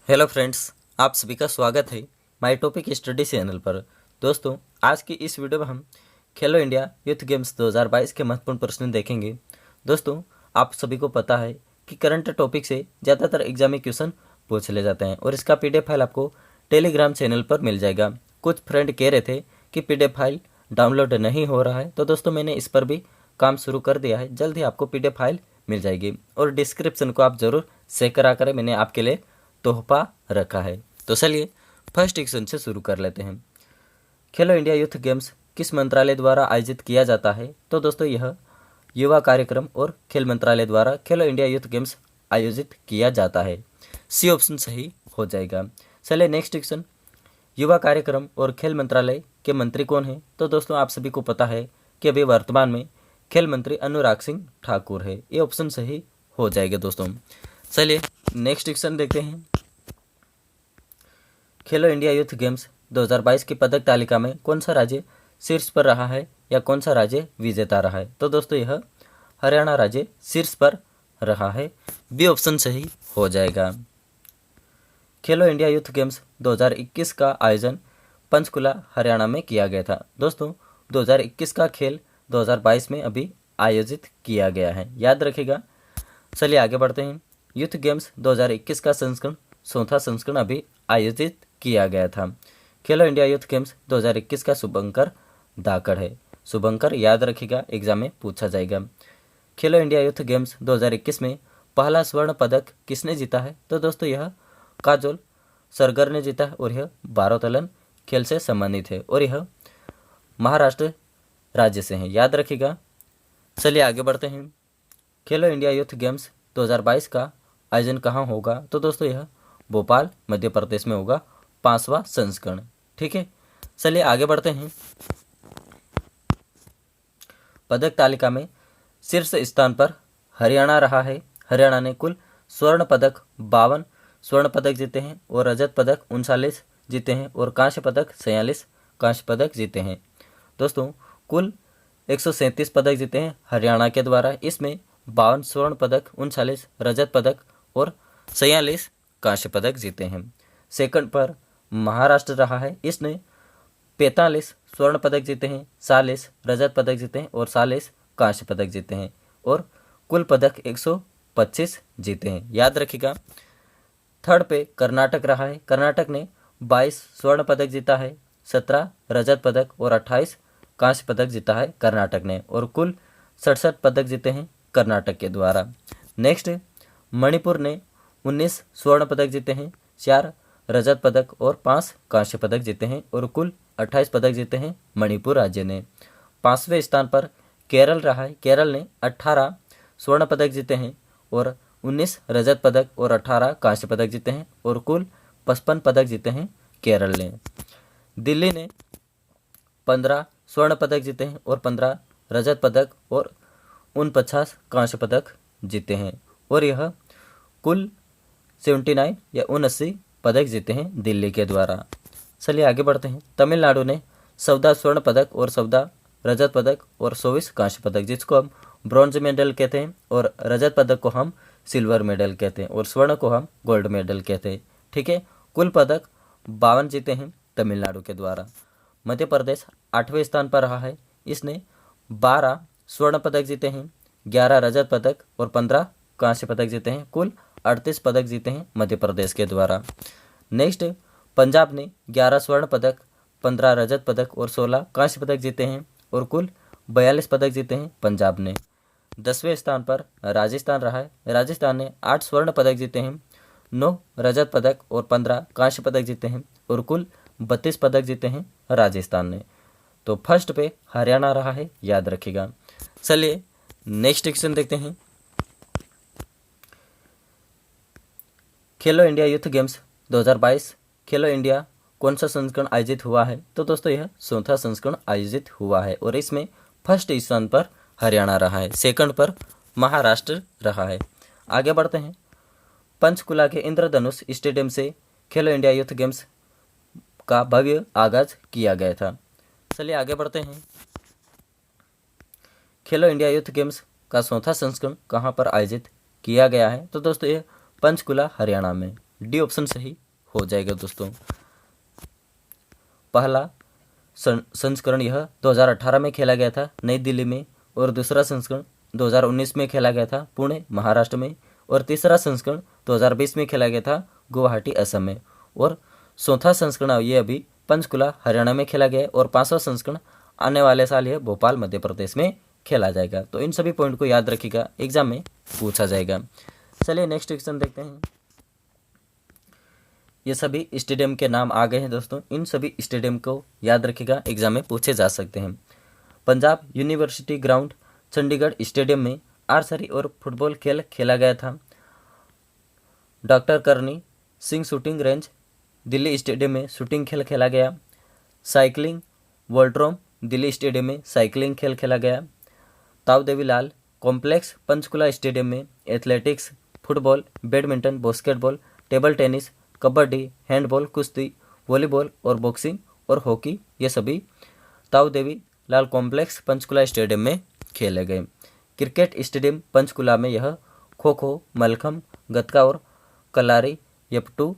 Hello friends, आप सभी का स्वागत है माय टॉपिक स्टडी चैनल पर। दोस्तों, आज की इस वीडियो में हम खेलो इंडिया यूथ गेम्स 2022 के महत्वपूर्ण प्रश्न देखेंगे। दोस्तों, आप सभी को पता है कि करंट टॉपिक से ज़्यादातर एग्जाम में क्वेश्चन पूछ ले जाते हैं और इसका पीडीएफ फाइल आपको टेलीग्राम चैनल पर मिल जाएगा। कुछ फ्रेंड कह रहे थे कि पीडीएफ फाइल डाउनलोड नहीं हो रहा है, तो दोस्तों मैंने इस पर भी काम शुरू कर दिया है। जल्द ही आपको पीडीएफ फाइल मिल जाएगी और डिस्क्रिप्शन को आप ज़रूर चेक करा करें, मैंने आपके लिए तोहफा रखा है। तो चलिए फर्स्ट क्वेश्चन से शुरू कर लेते हैं। खेलो इंडिया यूथ गेम्स किस मंत्रालय द्वारा आयोजित किया जाता है? तो दोस्तों यह युवा कार्यक्रम और खेल मंत्रालय द्वारा खेलो इंडिया यूथ गेम्स आयोजित किया जाता है। सी ऑप्शन सही हो जाएगा। चलिए नेक्स्ट क्वेश्चन, युवा कार्यक्रम और खेल मंत्रालय के मंत्री कौन है? तो दोस्तों आप सभी को पता है कि अभी वर्तमान में खेल मंत्री अनुराग सिंह ठाकुर है। ये ऑप्शन सही हो जाएगा दोस्तों। चलिए नेक्स्ट क्वेश्चन देखते हैं। खेलो इंडिया यूथ गेम्स 2022 की पदक तालिका में कौन सा राज्य शीर्ष पर रहा है या कौन सा राज्य विजेता रहा है? तो दोस्तों यह हरियाणा राज्य शीर्ष पर रहा है। बी ऑप्शन सही हो जाएगा। खेलो इंडिया यूथ गेम्स 2021 का आयोजन पंचकुला हरियाणा में किया गया था। दोस्तों 2021 का खेल 2022 में अभी आयोजित किया गया है, याद रखिएगा। चलिए आगे बढ़ते हैं। यूथ गेम्स 2021 का संस्करण चौथा संस्करण अभी आयोजित किया गया था। खेलो इंडिया यूथ गेम्स 2021 का शुभंकर धाकड़ है। शुभंकर याद रखिएगा, एग्जाम में पूछा जाएगा। खेलो इंडिया यूथ गेम्स 2021 में पहला स्वर्ण पदक किसने जीता है? तो दोस्तों यह काजोल सरगर ने जीता है और यह भारोत्तोलन खेल से संबंधित है और यह महाराष्ट्र राज्य से है, याद रखिएगा। चलिए आगे बढ़ते हैं। खेलो इंडिया यूथ गेम्स 2022 का आयोजन कहाँ होगा? तो दोस्तों यह भोपाल मध्य प्रदेश में होगा, 5वां संस्करण। ठीक है, चलिए आगे बढ़ते हैं। पदक तालिका में शीर्ष स्थान पर हरियाणा रहा है। हरियाणा ने कुल स्वर्ण पदक 52 स्वर्ण पदक जीते हैं और रजत पदक 39 जीते हैं और कांस्य पदक 46 कांस्य पदक जीते हैं। दोस्तों कुल 137 पदक जीते हैं हरियाणा के द्वारा। इसमें 52 स्वर्ण पदक, 39 रजत पदक और 46 कांस्य पदक जीते हैं। सेकंड पर महाराष्ट्र रहा है। इसने 45 स्वर्ण पदक जीते हैं, 40 रजत पदक जीते हैं और 40 कांस्य पदक जीते हैं और कुल पदक 125 जीते हैं, याद रखिएगा। थर्ड पे कर्नाटक रहा है। कर्नाटक ने 22 स्वर्ण पदक जीता है, 17 रजत पदक और 28 कांस्य पदक जीता है कर्नाटक ने और कुल 67 पदक जीते हैं कर्नाटक के द्वारा। नेक्स्ट मणिपुर ने 19 स्वर्ण पदक जीते हैं, 4 रजत पदक और 5 कांस्य पदक जीते हैं और कुल 28 पदक जीते हैं मणिपुर राज्य ने। 5वें स्थान पर केरल रहा है। केरल ने 18 स्वर्ण पदक जीते हैं और 19 रजत पदक और 18 कांस्य पदक जीते हैं और कुल 55 पदक जीते हैं केरल ने। दिल्ली ने 15 स्वर्ण पदक जीते हैं और 15 रजत पदक और 49 कांस्य पदक जीते हैं और यह कुल 79 या 79 पदक जीते हैं दिल्ली के द्वारा। चलिए आगे बढ़ते हैं। तमिलनाडु ने 14 स्वर्ण पदक और 14 रजत पदक और 24 कांस्य पदक, जिसको हम ब्रॉन्ज मेडल कहते हैं और रजत पदक को हम सिल्वर मेडल कहते हैं और स्वर्ण को हम गोल्ड मेडल कहते हैं। ठीक है, कुल पदक 52 जीते हैं तमिलनाडु के द्वारा। मध्य प्रदेश 8वें स्थान पर रहा है। इसने 12 स्वर्ण पदक जीते हैं, 11 रजत पदक और 15 कांस्य पदक जीते हैं। कुल 38 पदक जीते हैं मध्य प्रदेश के द्वारा। नेक्स्ट पंजाब ने 11 स्वर्ण पदक, 15 रजत पदक और 16 कांस्य पदक जीते हैं और कुल 42 पदक जीते हैं पंजाब ने। 10वें स्थान पर राजस्थान रहा है। राजस्थान ने 8 स्वर्ण पदक जीते हैं, 9 रजत पदक और 15 कांस्य पदक जीते हैं और कुल 32 पदक जीते हैं राजस्थान ने। तो फर्स्ट पे हरियाणा रहा है, याद रखिएगा। चलिए नेक्स्ट क्वेश्चन देखते हैं। खेलो इंडिया यूथ गेम्स 2022 खेलो इंडिया कौन सा संस्करण आयोजित हुआ है? तो दोस्तों यह चौथा संस्करण आयोजित हुआ है और इसमें फर्स्ट स्थान पर हरियाणा रहा है, सेकंड पर महाराष्ट्र रहा है। आगे बढ़ते हैं। पंचकुला के इंद्रधनुष स्टेडियम से खेलो इंडिया यूथ गेम्स का भव्य आगाज किया गया था। चलिए आगे बढ़ते हैं। खेलो इंडिया यूथ गेम्स का चौथा संस्करण कहाँ पर आयोजित किया गया है? तो दोस्तों ये पंचकुला हरियाणा में, डी ऑप्शन सही हो जाएगा दोस्तों। पहला संस्करण यह 2018 में खेला गया था नई दिल्ली में, और दूसरा संस्करण 2019 में खेला गया था पुणे महाराष्ट्र में, और तीसरा संस्करण 2020 में खेला गया था गुवाहाटी असम में, और चौथा संस्करण ये अभी पंचकुला हरियाणा में खेला गया है, और पांचवा संस्करण आने वाले साल यह भोपाल मध्य प्रदेश में खेला जाएगा। तो इन सभी पॉइंट को याद रखिएगा, एग्जाम में पूछा जाएगा। चलिए नेक्स्ट क्वेश्चन देखते हैं। ये सभी स्टेडियम के नाम आ गए हैं दोस्तों, इन सभी स्टेडियम को याद रखिएगा, एग्जाम में पूछे जा सकते हैं। Punjab university ground Chandigarh stadium में आर्चरी और फुटबॉल खेल खेला गया था। डॉक्टर करनी Singh shooting range Delhi stadium में शूटिंग खेल खेला गया। साइकिलिंग वोल्ट्रोम दिल्ली स्टेडियम में साइकिलिंग खेल खेला गया। ताऊ देवी लाल कॉम्प्लेक्स पंचकुला स्टेडियम में athletics, football, badminton, basketball, table tennis, kabaddi, handball, कुश्ती, वॉलीबॉल और बॉक्सिंग और हॉकी ये सभी ताऊ देवी लाल कॉम्प्लेक्स पंचकुला स्टेडियम में खेले गए। क्रिकेट स्टेडियम पंचकुला में यह खो खो, मलखम, गतका और कलारी, यपटू,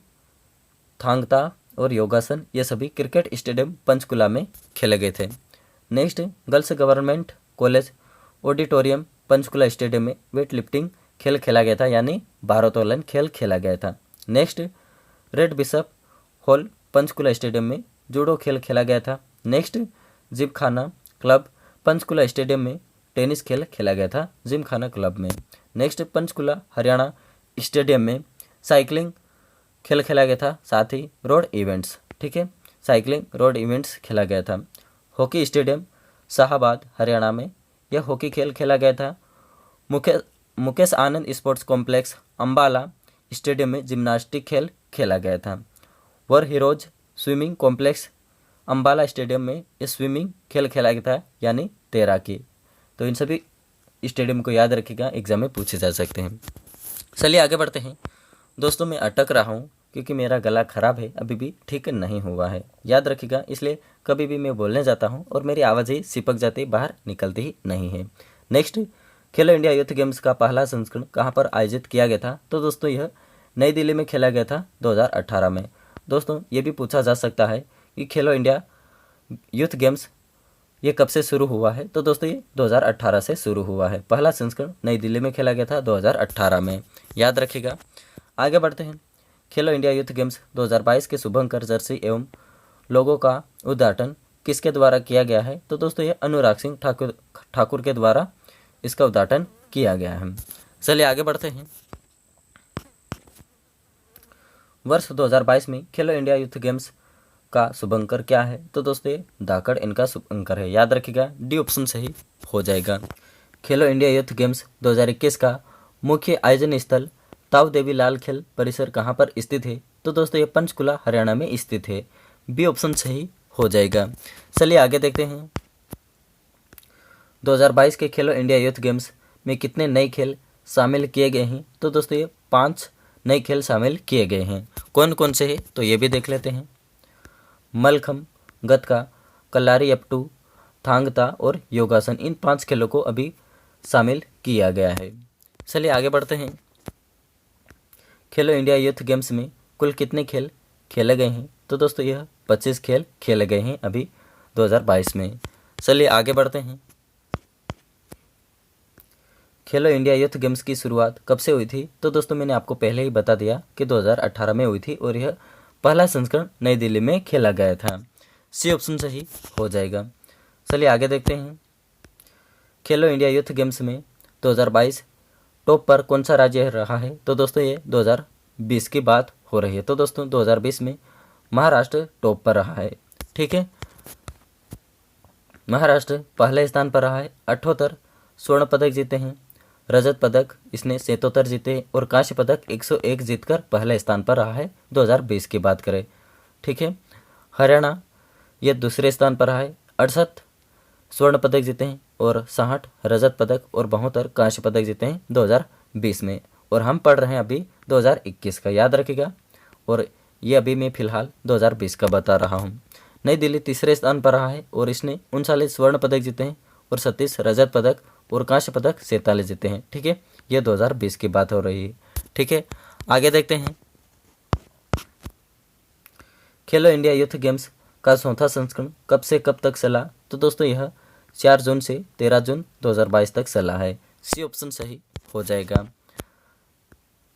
थांगता और योगासन ये सभी क्रिकेट स्टेडियम पंचकुला में खेले गए थे। Next, girls government college auditorium Panchkula stadium में वेट लिफ्टिंग खेल खेला गया था, यानी भारोत्तोलन खेल खेला गया था। Next, red bishop hall Panchkula stadium में जूडो खेल खेला गया था। Next, Gymkhana club Panchkula stadium में टेनिस खेल खेला गया था जिमखाना क्लब में। नेक्स्ट, पंचकुला हरियाणा स्टेडियम में साइकिलिंग खेल खेला गया था, साथ ही रोड इवेंट्स, ठीक है, साइकिलिंग रोड इवेंट्स खेला गया था। हॉकी स्टेडियम शाहाबाद हरियाणा में यह हॉकी खेल खेला गया था। Mukesh Anand sports complex Ambala stadium में जिम्नास्टिक खेल खेला गया था। War heroes swimming complex Ambala stadium में यह स्विमिंग खेल खेला गया था, यानी तैराकी। तो इन सभी स्टेडियम को याद रखिएगा, एग्जाम में पूछे जा सकते हैं। चलिए आगे बढ़ते हैं दोस्तों। मैं अटक रहा हूँ क्योंकि मेरा गला खराब है, अभी भी ठीक नहीं हुआ है, याद रखिएगा। इसलिए कभी भी मैं बोलने जाता हूँ और मेरी आवाज़ ही सिपक जाती, बाहर निकलती ही नहीं है। नेक्स्ट, खेलो इंडिया यूथ गेम्स का पहला संस्करण कहाँ पर आयोजित किया गया था? तो दोस्तों यह नई दिल्ली में खेला गया था 2018 में। दोस्तों ये भी पूछा जा सकता है कि खेलो इंडिया यूथ गेम्स ये कब से शुरू हुआ है? तो दोस्तों ये 2018 से शुरू हुआ है। पहला संस्करण नई दिल्ली में खेला गया था 2018 में, याद रखिएगा। आगे बढ़ते हैं। खेलो इंडिया यूथ गेम्स 2022 के शुभंकर जर्सी एवं लोगों का उद्घाटन किसके द्वारा किया गया है? तो दोस्तों ये अनुराग सिंह ठाकुर के द्वारा इसका उद्घाटन किया गया है। चलिए आगे बढ़ते हैं। वर्ष 2022 में खेलो इंडिया यूथ गेम्स का शुभंकर क्या है? तो दोस्तों ये धाकड़ इनका शुभंकर है, याद रखिएगा, डी ऑप्शन सही हो जाएगा। खेलो इंडिया यूथ गेम्स 2021 का मुख्य आयोजन स्थल ताऊ देवी लाल खेल परिसर कहाँ पर स्थित है? तो दोस्तों ये पंचकुला हरियाणा में स्थित है, बी ऑप्शन सही हो जाएगा। चलिए आगे देखते हैं। 2022 के खेलो इंडिया यूथ गेम्स में कितने नए खेल शामिल किए गए हैं? तो दोस्तों ये 5 नए खेल शामिल किए गए हैं। कौन कौन से हैं तो ये भी देख लेते हैं। मलखम, गतका, कलारी यपटू, थांगता और योगासन, इन 5 खेलों को अभी शामिल किया गया है। चलिए आगे बढ़ते हैं। खेलो इंडिया यूथ गेम्स में कुल कितने खेल खेले गए हैं? तो दोस्तों यह 25 खेल खेले गए हैं अभी 2022 में। चलिए आगे बढ़ते हैं। खेलो इंडिया यूथ गेम्स की शुरुआत कब से हुई थी? तो दोस्तों मैंने आपको पहले ही बता दिया कि 2018 में हुई थी और यह पहला संस्करण नई दिल्ली में खेला गया था, सी ऑप्शन सही हो जाएगा। चलिए आगे देखते हैं। खेलो इंडिया यूथ गेम्स में 2022 टॉप पर कौन सा राज्य रहा है? तो दोस्तों ये 2020 की बात हो रही है। तो दोस्तों 2020 में महाराष्ट्र टॉप पर रहा है, ठीक है। महाराष्ट्र पहले स्थान पर रहा है, 78 स्वर्ण पदक जीते हैं, रजत पदक इसने 77 जीते और कांस्य पदक 101 जीतकर पहले स्थान पर रहा है 2020 की बात करें, ठीक है। हरियाणा ये दूसरे स्थान पर रहा है, 68 स्वर्ण पदक जीते हैं और 60 रजत पदक और 72 कांस्य पदक जीते हैं 2020 में। और हम पढ़ रहे हैं अभी 2021 का, याद रखिएगा। और ये अभी मैं फिलहाल 2020 का बता रहा हूँ। नई दिल्ली तीसरे स्थान पर रहा है और इसने 39 स्वर्ण पदक जीते हैं और 37 रजत पदक और कांस्य पदक 47 जीते हैं, ठीक है। ये 2020 की बात हो रही है, ठीक है। आगे देखते हैं। खेलो इंडिया यूथ गेम्स का चौथा संस्करण कब से कब तक चला? तो दोस्तों यह 4 जून से 13 जून 2022 तक चला है। सी ऑप्शन सही हो जाएगा।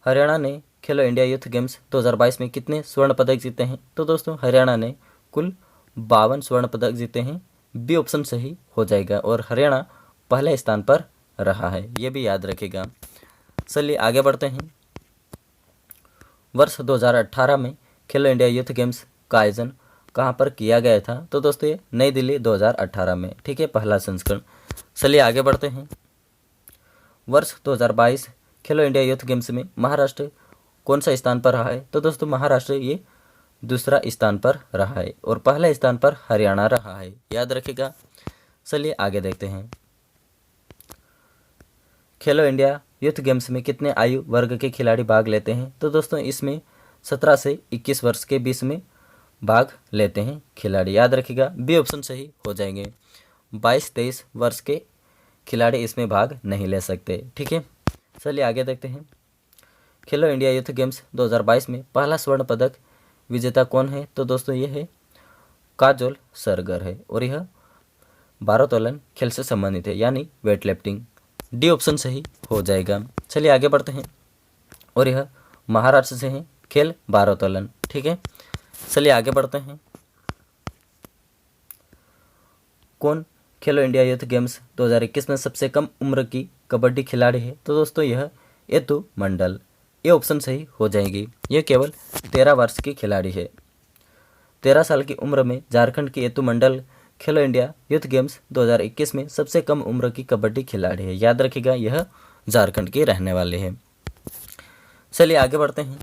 हरियाणा ने खेलो इंडिया यूथ गेम्स 2022 में कितने स्वर्ण पदक जीते हैं? तो दोस्तों हरियाणा ने कुल 52 स्वर्ण पदक जीते हैं। बी ऑप्शन सही हो जाएगा और हरियाणा पहले स्थान पर रहा है, ये भी याद रखिएगा। चलिए आगे बढ़ते हैं। वर्ष 2018 में खेलो इंडिया यूथ गेम्स का आयोजन कहाँ पर किया गया था? तो दोस्तों ये नई दिल्ली 2018 में, ठीक है, पहला संस्करण। चलिए आगे बढ़ते हैं। वर्ष 2022 खेलो इंडिया यूथ गेम्स में महाराष्ट्र कौन सा स्थान पर रहा है? तो दोस्तों महाराष्ट्र ये दूसरा स्थान पर रहा है और पहले स्थान पर हरियाणा रहा है, याद रखिएगा। चलिए आगे देखते हैं। खेलो इंडिया यूथ गेम्स में कितने आयु वर्ग के खिलाड़ी भाग लेते हैं? तो दोस्तों इसमें 17 से 21 वर्ष के बीच में भाग लेते हैं खिलाड़ी, याद रखिएगा। बी ऑप्शन सही हो जाएंगे। 22-23 वर्ष के खिलाड़ी इसमें भाग नहीं ले सकते, ठीक है। चलिए आगे देखते हैं। खेलो इंडिया यूथ गेम्स 2022 में पहला स्वर्ण पदक विजेता कौन है? तो दोस्तों ये है काजोल सरगर है और यह भारोत्तोलन खेल से संबंधित है, यानी वेट लिफ्टिंग। डी ऑप्शन सही हो जाएगा। चलिए आगे बढ़ते हैं और यह महाराष्ट्र से है, खेल भारोत्तोलन, ठीक है। चलिए आगे बढ़ते हैं। कौन खेलो इंडिया यूथ गेम्स 2021 में सबसे कम उम्र की कबड्डी खिलाड़ी है? तो दोस्तों यह एतु मंडल, ये ऑप्शन सही हो जाएगी। यह केवल 13 वर्ष की खिलाड़ी है। 13 साल की उम्र में झारखंड की एतु मंडल खेलो इंडिया यूथ गेम्स 2021 में सबसे कम उम्र की कबड्डी खिलाड़ी है, याद रखिएगा। यह झारखंड के रहने वाले हैं। चलिए आगे बढ़ते हैं।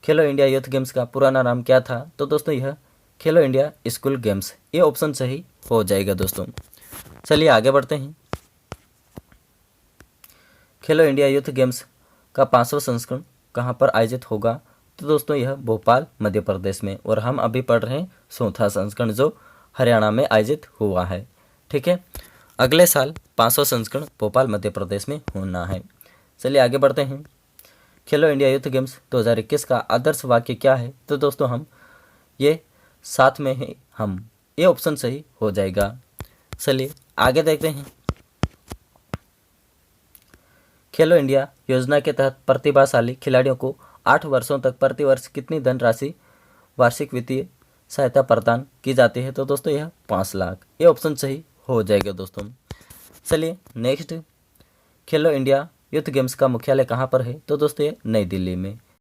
खेलो इंडिया यूथ गेम्स का पुराना नाम क्या था? तो दोस्तों यह खेलो इंडिया स्कूल गेम्स, ये ऑप्शन सही हो जाएगा दोस्तों। चलिए आगे बढ़ते हैं। खेलो इंडिया यूथ गेम्स का 5वां संस्करण कहाँ पर आयोजित होगा? तो दोस्तों यह भोपाल मध्य प्रदेश में, और हम अभी पढ़ रहे हैं चौथा संस्करण जो हरियाणा में आयोजित हुआ है, ठीक है। अगले साल 5वां संस्करण भोपाल मध्य प्रदेश में होना है। चलिए आगे बढ़ते हैं। खेलो इंडिया यूथ गेम्स 2021 का आदर्श वाक्य क्या है? तो दोस्तों हम ये साथ में है हम, ये ऑप्शन सही हो जाएगा। चलिए आगे देखते हैं। खेलो इंडिया योजना के तहत प्रतिभाशाली खिलाड़ियों को 8 वर्षों तक प्रति वर्ष कितनी धनराशि वार्षिक वित्तीय सहायता प्रदान की जाती है? तो दोस्तों यह 5 लाख, ये ऑप्शन सही हो जाएगा दोस्तों। चलिए नेक्स्ट, खेलो इंडिया यूथ गेम्स का मुख्यालय कहाँ पर है? तो दोस्तों ये नई दिल्ली में,